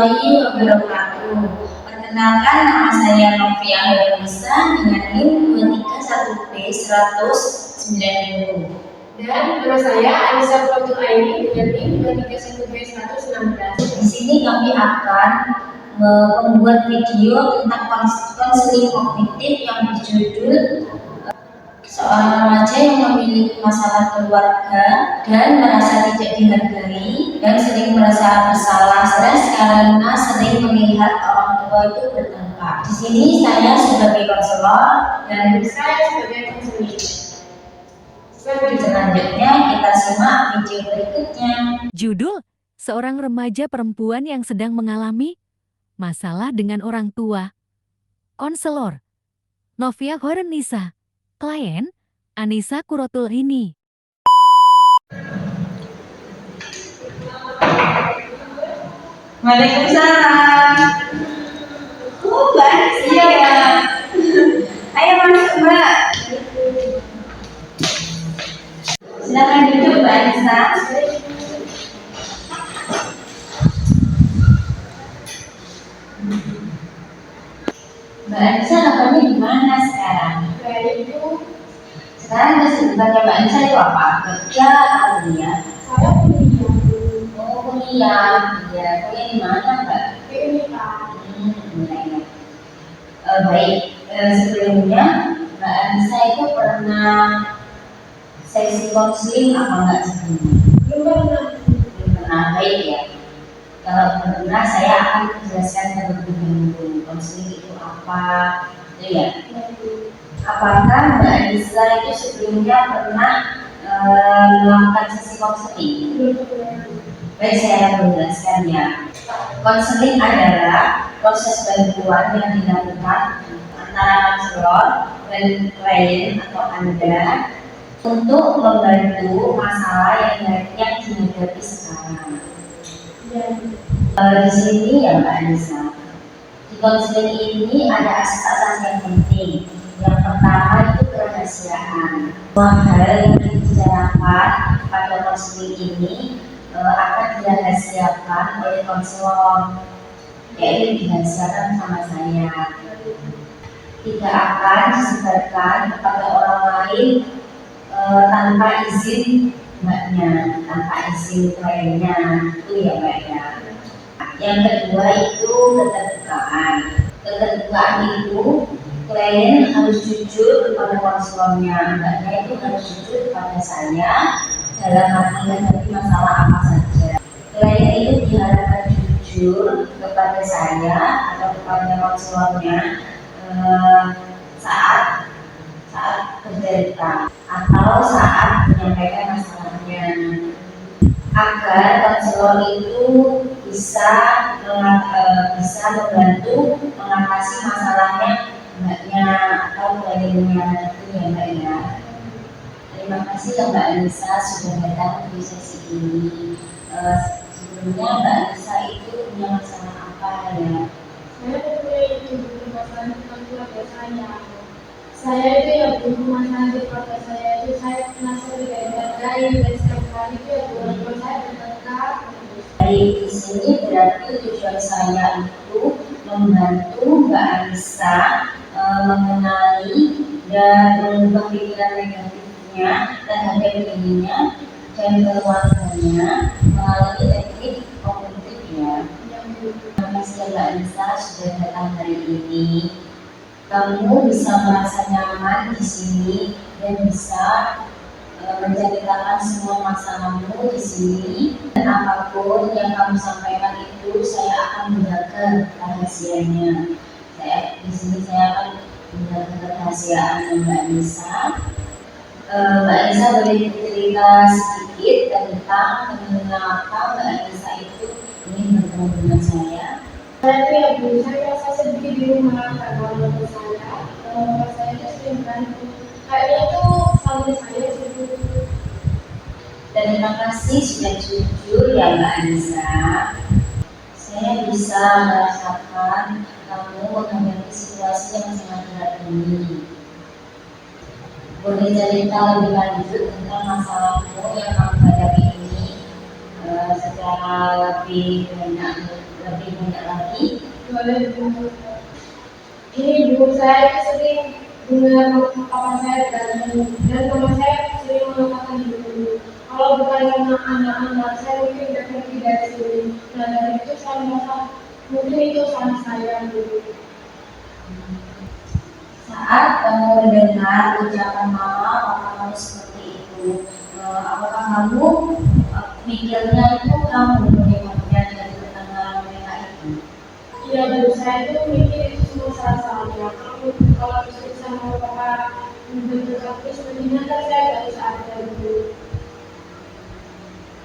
warahmatullahi wabarakatuh. Perkenalkan, nama saya Novia Nurisa dengan NIM 231B190. Dan nama saya Anissa Fatul Aini dengan NIM 231B116. Di sini kami akan membuat video tentang konseling kognitif yang berjudul seorang remaja yang memiliki masalah keluarga dan merasa tidak dihargai dan sering merasa bersalah, stres karena sering melihat orang tua itu bertengkar. Di sini saya sebagai konselor dan Saya sebagai konseling. selanjutnya kita simak video berikutnya. Judul, seorang remaja perempuan yang sedang mengalami masalah dengan orang tua. Konselor, Novia Horenisa. Klien, Anissa Kurotul ini. Waalaikumsalam. Mbak, iya ya. Ayo masuk Mbak. Silakan duduk Mbak Anissa. Mbak Anissa kabarnya gimana sekarang? Sekarang kesibukannya Mbak Anissa itu apa? Kerja atau kuliah? Saya kuliah. Oh kuliah, ya kuliah di mana Mbak? Di Unika. Baik, sebelumnya Mbak Anissa itu pernah sesi konseling apa enggak sebelumnya? Belum pernah. Baik ya. Kalau pernah saya akan menjelaskan terlebih dahulu konseling itu apa, itu ya. Apakah Mbak Anissa itu sebelumnya pernah melakukan sesi konseling? Belum pernah. Baik, saya akan menjelaskan ya. Konseling adalah proses bantuan yang dilakukan antara konselor dan klien atau Anda untuk membantu masalah yang dihadapi sekarang. Di sini ya Mbak Anissa, di konseling ini ada asas-asas yang penting. Yang pertama itu kerahasiaan. Semua hal yang dibicarakan pada konseling ini akan dirahasiakan oleh konselor, yaitu dirahasiakan sama saya. Tidak akan disebarkan kepada orang lain tanpa izin mbaknya, tanpa izin kliennya, itu ya Mbak ya. Yang kedua itu keterbukaan. Keterbukaan itu klien harus jujur kepada konselornya, mbaknya itu harus jujur kepada saya dalam menghadapi masalah apa saja. Klien itu diharapkan jujur kepada saya atau kepada konselornya saat bercerita atau saat menyampaikan masalahnya, agar konselor itu bisa membantu mengatasi masalahnya mbaknya atau kliennya, itu ya Mbak ya. Terima kasih ya Mbak Anissa sudah datang di sesi ini. Sebelumnya Mbak Anissa itu punya masalah apa ya? Saya itu masalah tentang keluarga saya. Saya itu yang masalah di keluarga saya itu saya merasa tidak dihargai dan setiap hari itu orang tua saya bertengkar. Baik, di sini berarti tujuan saya itu membantu Mbak Anissa mengenali dan mengubah pikiran negatifnya terhadap dirinya dan keluarganya melalui teknik kognitif ya. Terima kasih Mbak Anissa sudah datang hari ini. Kamu bisa merasa nyaman di sini dan bisa menceritakan semua masalahmu di sini, dan apapun yang kamu sampaikan itu saya akan menjaga rahasianya. Di sini saya akan menjaga kerahasiaan Mbak Anissa. Mbak Anissa boleh cerita sedikit tentang mengapa Mbak Anissa itu ingin bertemu dengan saya? Saya itu ya Bu, saya merasa sedikit di rumah karena orang tua saya. Bapak saya itu sering bantu. Kayaknya itu sampai saya sibuk. Terima kasih sudah jujur ya Mbak Anissa. Saya bisa merasakan kamu menghadapi situasi yang sangat berat ini. Boleh cerita lebih lanjut tentang masalahmu yang kamu hadapi ini secara lebih banyak lebih banyak lagi? Boleh Bu. Ini guru saya itu sering dengar papa saya berantem dan mama saya sering mengatakan dulu. Kalau bukan karena anak-anak saya mungkin udah pergi dari sini. Nah dari itu saya merasa mungkin itu salah saya dulu. Saat kamu mendengar ucapan mama, papa kamu seperti itu, apakah kamu mikirnya itu kamu menyebabkan dari pertengkaran mereka itu? Iya dulu saya itu mikir itu semua salah saya. Kalau bisa sama papa membentuk aku sebenarnya kan saya nggak bisa ada dulu.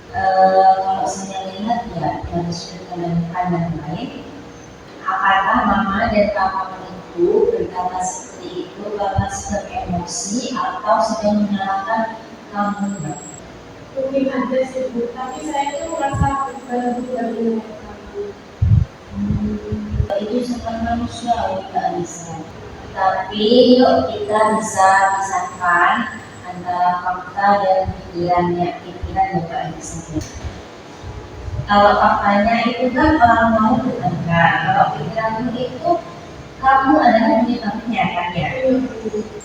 Kalau saya lihat ya dari sudut pandang baik, apakah mama dan papa itu berkata seperti itu karena sedang emosi atau sedang menyalahkan kamu? Mbak? Mungkin ada sih Bu, tapi saya itu merasa berbeda dengan kamu. Itu sangat manusiawi Mbak Anissa. Tapi yuk kita bisa pisahkan antara fakta dan pikiran Mbak Anissa. Kalau faktanya itu kan orang mau bertengkar, kalau pikiranmu itu kamu adalah penyebabnya kan ya.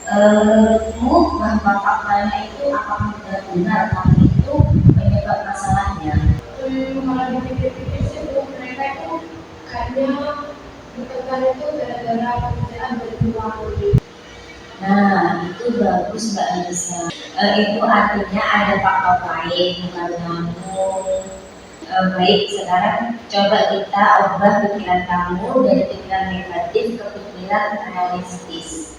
Menurutmu bahwa faktanya itu apakah benar kamu itu penyebab masalahnya? Kalau dipikir-pikir sih Bu, mereka itu kayaknya bertengkar itu gara-gara pekerjaan berdua. Nah, itu bagus Mbak Anissa. Itu artinya ada faktor lain bukan kamu. Baik, sekarang coba kita ubah pikiran kamu dari pikiran negatif ke pikiran realistis.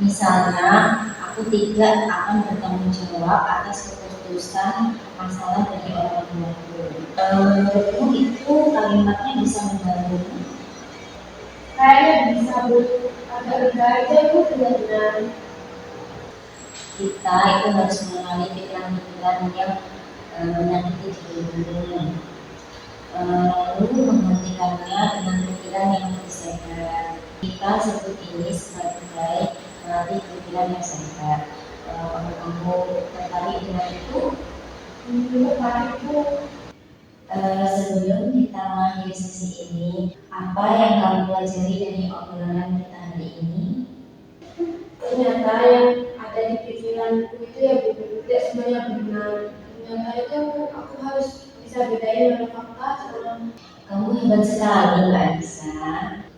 Misalnya, aku tidak akan bertanggung jawab atas keputusan masalah dari orang tuaku. Menurutmu itu kalimatnya bisa membantu? Kayaknya bisa Bu, agak lega aja Bu benar-benar. Kita itu harus mengenali pikiran-pikiran yang menyakiti diri, lalu menggantikannya dengan pikiran yang lebih sehat. Kita sebut ini sebagai melatih pikiran yang sehat. Kamu tertarik dengan itu? Tertarik Bu. Sebelum kita mengakhiri sesi ini, apa yang kamu pelajari dari obrolan kita hari ini? Ternyata yang ada di pikiranku itu ya Bu, tidak semuanya benar. Ternyata itu aku harus bisa bedain mana fakta sama. Kamu hebat sekali Mbak Anissa.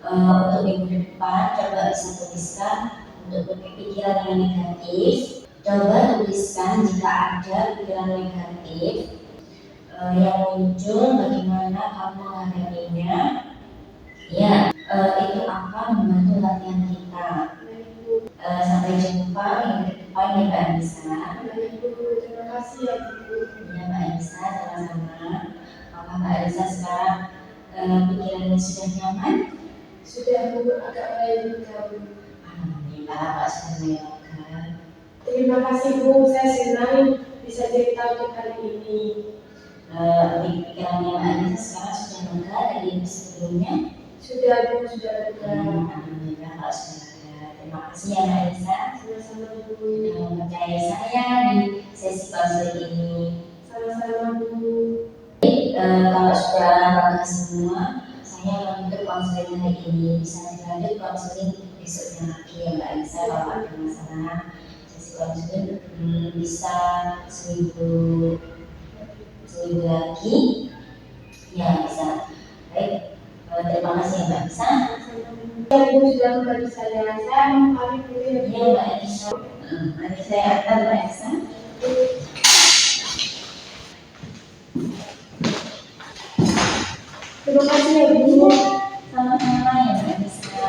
Untuk minggu depan coba bisa tuliskan untuk pikiran yang negatif. Coba tuliskan jika ada pikiran negatif yang muncul, bagaimana kamu menghadapinya. Ya, itu akan membantu latihan kita. Sampai jumpa minggu depan ya Mbak Anissa. Terima kasih ya Bu. Ya Mbak Anissa, sama-sama. Apakah Mbak Anissa sekarang pikirannya sudah nyaman? Sudah Bu, agak mulai lega Bu. Alhamdulillah Pak sudah menyenangkan. Terima kasih Bu, saya senang bisa cerita untuk kali ini. Pikirannya Mbak Anissa sekarang sudah lega dari sebelumnya? Sudah Bu, sudah lega. Alhamdulillah Pak sudah lega. Terima kasih ya Mbak Anissa. Sama-sama Bu. Percaya saya di sesi konseling ini. Sama-sama Bu. Kalau sudah bagus semua, saya menutup konseling hari ini. Bisa dilanjut konseling besoknya lagi ya Mbak Anissa. Kalau ada masalah sesi konseling bisa seminggu lagi ya bisa. Baik, terima kasih ya Mbak Anissa. Bu sudah membantu saya pamit dulu ya Bu. Iya Mbak Anissa. Nanti saya antar Mbak Anissa. Terima kasih ya Bu. Sama-sama ya Mbak Anissa.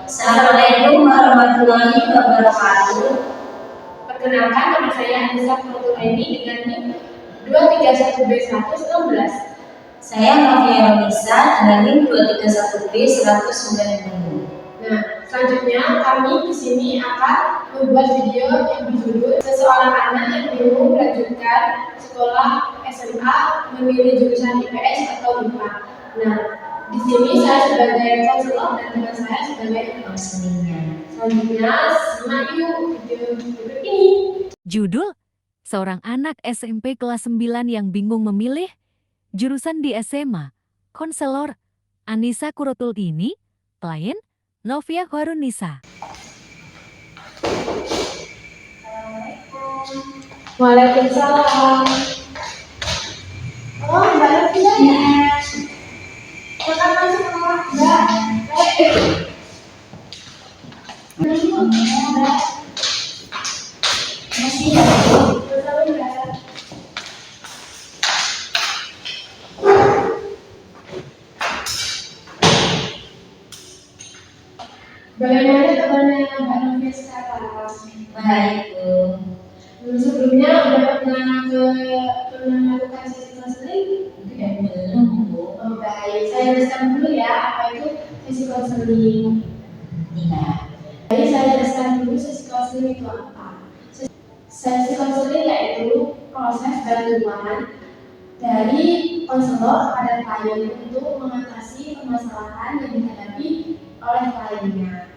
Assalamualaikum warahmatullahi wabarakatuh. Perkenalkan, nama saya Anissa Fortunaini dengan NIM 231B116. Saya Novia Ronisa dengan NIM 231B190. Nah, selanjutnya kami di sini akan membuat video yang berjudul Seseorang Anak yang Bingung Melanjutkan Sekolah SMA Memilih Jurusan IPS atau IPA. Nah, di sini saya sebagai konselor dan teman saya sebagai Konselingnya. selanjutnya simak yuk video berikut ini. Judul seorang anak SMP kelas 9 yang bingung memilih jurusan di SMA. Konselor Anissa Kurotul ini, klien Novia Horunisa. Waalaikumsalam. Oh, Mbak Novia ya? Silakan masuk, Mbak. Mbak. Masih ya, Bu? Bersama, Mbak. Bagaimana kabarnya Mbak Novia sekarang? Baik, Bu. Sebelumnya udah pernah melakukan sesi konseling? Belum, Bu. Oh, baik. Saya jelaskan dulu ya apa itu sesi konseling. Tidak. Jadi saya jelaskan dulu sesi konseling itu apa. Sesi konseling yaitu proses bantuan dari konselor kepada klien untuk mengatasi permasalahan yang dihadapi oleh kliennya.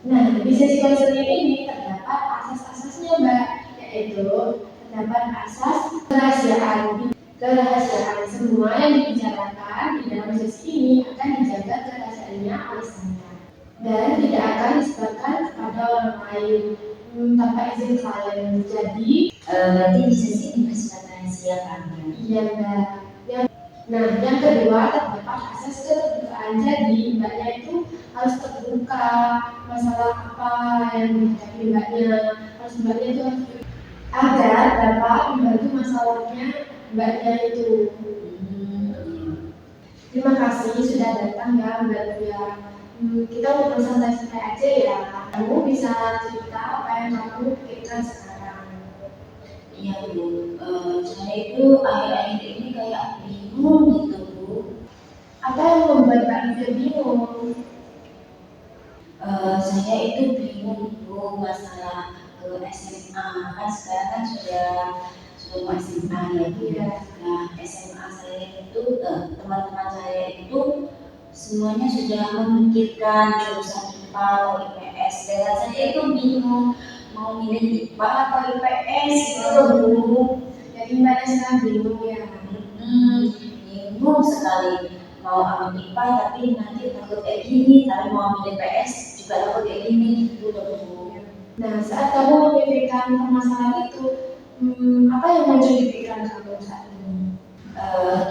Nah, di sesi konseling ini terdapat asas-asasnya, Mbak, yaitu terdapat asas kerahasiaan. Semua yang dibicarakan di dalam sesi ini akan dijaga kerahasiaannya oleh saya dan tidak akan disebarkan kepada orang lain tanpa izin klien. Jadi, Berarti di sesi ini bersifat rahasia kami. iya, Mbak. Nah, yang kedua terdapat asas keterbukaan. Jadi, Mbaknya itu harus terbuka masalah apa yang dihadapi Mbaknya. Mbaknya itu harus agar dapat membantu masalahnya Mbaknya itu. Terima kasih sudah datang ya Mbak Novia. Kita ngobrol santai-santai aja ya. Kamu bisa cerita apa yang kamu pikirkan sekarang. Iya, Bu. Saya itu akhir-akhir ini kayak bingung gitu, Bu. Apa yang membuat Mbak Novia bingung? Saya itu bingung, Bu, masalah SMA. Kan sekarang kan sudah mau SMA ya, Bu. Nah, SMA saya itu, teman-teman saya itu semuanya sudah memikirkan jurusan IPA atau IPS. Dan saya itu bingung mau milih IPA atau IPS gitu loh, Bu. Jadi Mbaknya sekarang bingung ya. Bingung sekali. Mau ambil IPA tapi nanti takut kayak gini, tapi mau ambil IPS juga takut kayak gini gitu loh, Bu. Nah, saat kamu memikirkan permasalahan itu, apa yang muncul di pikiran kamu saat ini?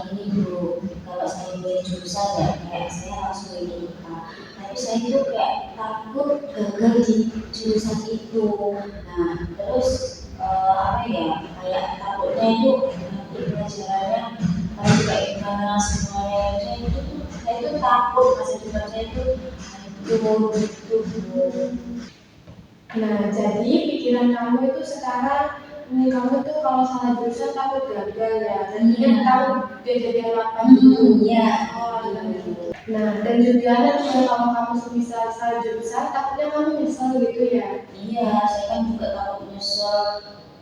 Gini, Bu, kalau saya milih jurusan ya kayak saya langsung milih IPA, tapi saya itu kayak takut gagal di jurusan itu. Nah, terus apa ya, kayak takutnya itu nanti pelajarannya kayak kayak gimana semuanya. Saya itu takut masa depan saya itu gitu, Bu. Nah, jadi pikiran kamu itu sekarang, kamu tuh kalau salah jurusan takut gagal ya. Jadinya kamu jadi apa gitu. Iya. Nah, dan juga kalau kamu bisa salah jurusan, takutnya kamu nyesel gitu ya. Iya, saya kan juga takut nyesel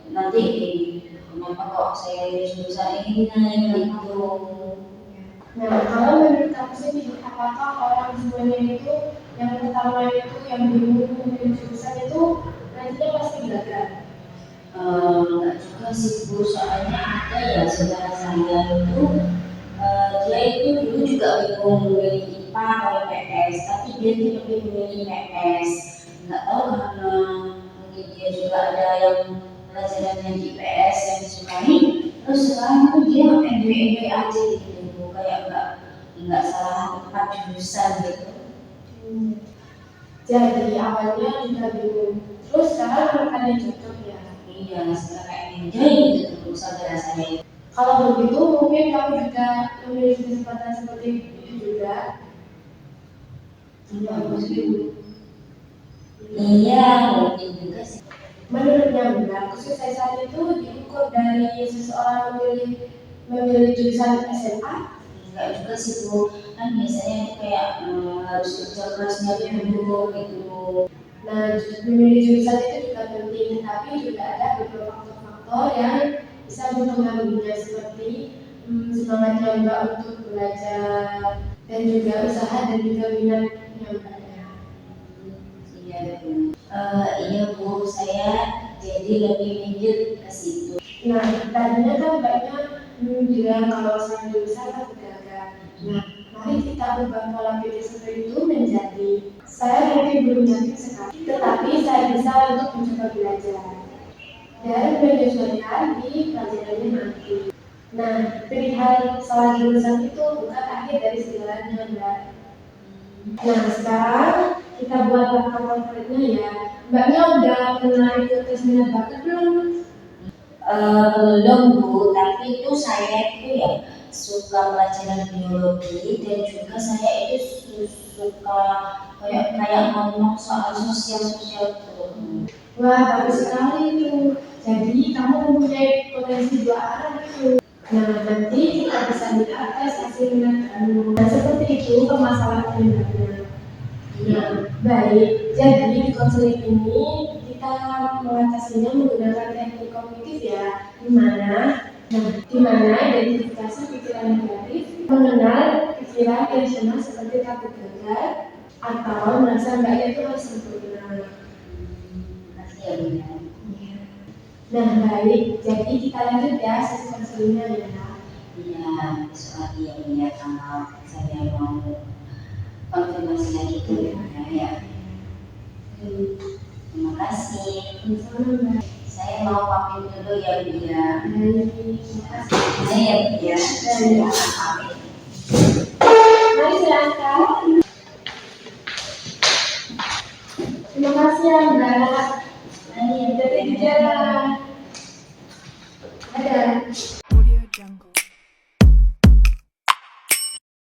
nanti kenapa kok saya milih jurusan ini gitu. Nah, kalau menurut kamu sendiri, apakah orang semuanya itu yang pertama itu yang bingung memilih jurusan itu nantinya pasti gagal? Enggak juga sih, Bu, soalnya ada ya saudara saya itu dia itu dulu juga bingung memilih IPA atau IPS, tapi dia itu lebih memilih IPS. Nggak tahu karena mungkin dia juga ada yang pelajarannya di IPS yang disukai, terus sekarang tuh dia enjoy aja gitu, Bu. Kayak nggak salah tempat jurusan gitu. Jadi awalnya juga bingung, terus sekarang ada yang cocok ya. Iya, sekarang kayak enjoy gitu Bu, saudara saya. Kalau begitu mungkin kamu juga memiliki kesempatan seperti itu juga. Iya, iya, mungkin juga sih. Menurutnya Mbak, kesuksesan itu diukur dari seseorang memilih jurusan SMA? Enggak juga sih, Bu. Kan biasanya itu kayak harus kerja kerasnya dulu gitu. Nah, memilih jurusan itu juga penting, tapi juga ada beberapa faktor-faktor yang bisa mempengaruhinya seperti semangatnya Mbak untuk belajar dan juga usaha dan juga minatnya Mbaknya. Iya, Bu. Iya, Bu. Saya jadi lebih mikir ke situ. Nah, tadinya kan mbaknya bilang kalau saya jurusan takut gagal. Nah, mari kita ubah pola pikir seperti itu menjadi saya mungkin belum yakin sekali, tetapi saya bisa untuk mencoba belajar dan menyesuaikan di pelajarannya nanti. Nah, pilihan salah jurusan itu bukan akhir dari segalanya, Mbak. Nah, sekarang kita buat langkah konkretnya ya. Mbaknya udah pernah ikut tes minat bakat belum? Belum Bu, tapi itu saya itu ya suka pelajaran biologi dan juga saya itu suka kayak ngomong soal sosial tuh. Wah, bagus sekali itu. Jadi kamu mempunyai potensi dua arah itu. Nah, nanti kita bisa lihat tes hasil minat kamu. Nah, seperti itu permasalahan minatnya. Nah, baik. Jadi di konseling ini kita mengatasinya menggunakan teknik kognitif ya, di mana identifikasi pikiran negatif, mengenal pikiran irasional seperti takut gagal atau merasa mbaknya itu harus sempurna. Makasih ya Bu ya. Nah, baik. Jadi kita lanjut ya sesi konselingnya ya. Iya, besok lagi ya Bu ya, kalau saya mau konfirmasi lagi ke Bu ya. Terima kasih. Sama Mbak. Saya mau pamit dulu ya Bu ya. Baik, terima kasih. Saya ya Bu ya. Baik. Pamit.